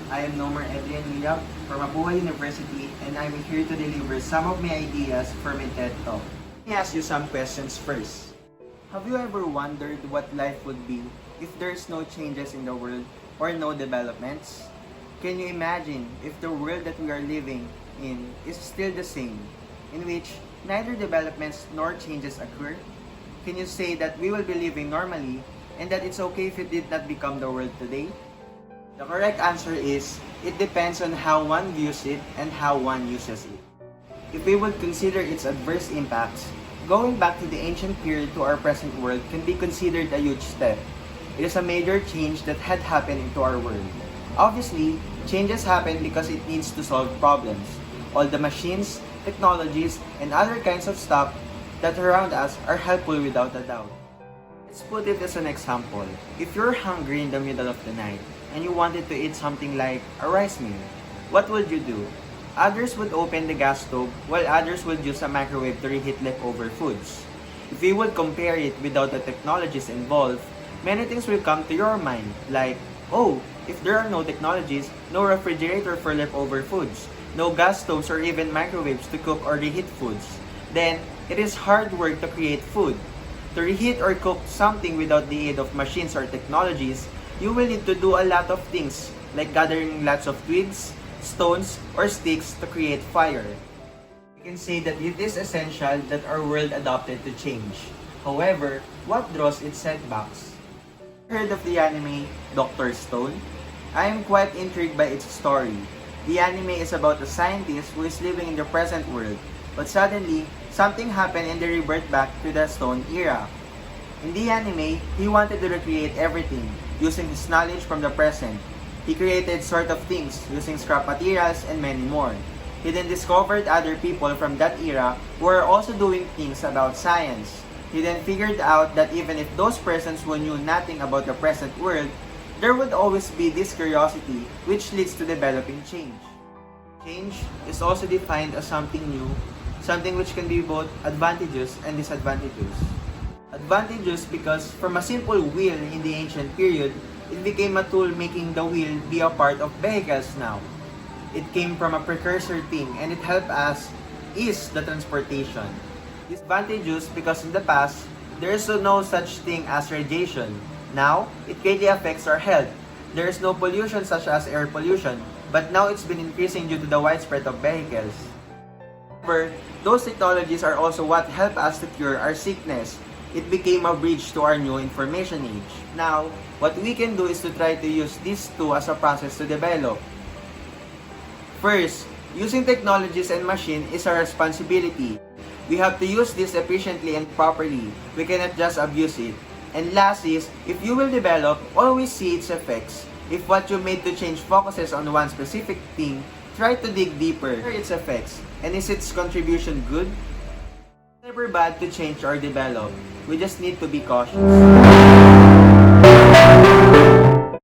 I am Nomer Adrian William from Mabuhay University and I'm here to deliver some of my ideas for my TED Talk. Let me ask you some questions first. Have you ever wondered what life would be if there's no changes in the world or no developments? Can you imagine if the world that we are living in is still the same, in which neither developments nor changes occur? Can you say that we will be living normally and that it's okay if it did not become the world today? The correct answer is, it depends on how one views it and how one uses it. If we would consider its adverse impacts, going back to the ancient period to our present world can be considered a huge step. It is a major change that had happened into our world. Obviously, changes happen because it needs to solve problems. All the machines, technologies, and other kinds of stuff that around us are helpful without a doubt. Let's put it as an example. If you're hungry in the middle of the night and you wanted to eat something like a rice meal, what would you do? Others would open the gas stove while others would use a microwave to reheat leftover foods. If we would compare it without the technologies involved, many things will come to your mind like, oh, if there are no technologies, no refrigerator for leftover foods, no gas stoves or even microwaves to cook or reheat foods, then it is hard work to create food. To reheat or cook something without the aid of machines or technologies, you will need to do a lot of things like gathering lots of twigs, stones, or sticks to create fire. We can say that it is essential that our world adopted to change. However, what draws its setbacks? Heard of the anime Dr. Stone? I am quite intrigued by its story. The anime is about a scientist who is living in the present world, but suddenly, something happened and they revert back to the stone era. In the anime, he wanted to recreate everything, using his knowledge from the present. He created sort of things, using scrap materials and many more. He then discovered other people from that era who were also doing things about science. He then figured out that even if those persons who knew nothing about the present world, there would always be this curiosity which leads to developing change. Change is also defined as something new, something which can be both advantageous and disadvantageous. Advantageous because from a simple wheel in the ancient period, it became a tool making the wheel be a part of vehicles now. It came from a precursor thing and it helped us ease the transportation. Disadvantageous because in the past, there is no such thing as radiation. Now, it greatly affects our health. There is no pollution such as air pollution, but now it's been increasing due to the widespread of vehicles. However, those technologies are also what help us to cure our sickness. It became a bridge to our new information age. Now, what we can do is to try to use these two as a process to develop. First, using technologies and machine is our responsibility. We have to use this efficiently and properly. We cannot just abuse it. And last is, if you will develop, always see its effects. If what you made to change focuses on one specific thing, try to dig deeper its effects. And is its contribution good? It's never bad to change or develop. We just need to be cautious.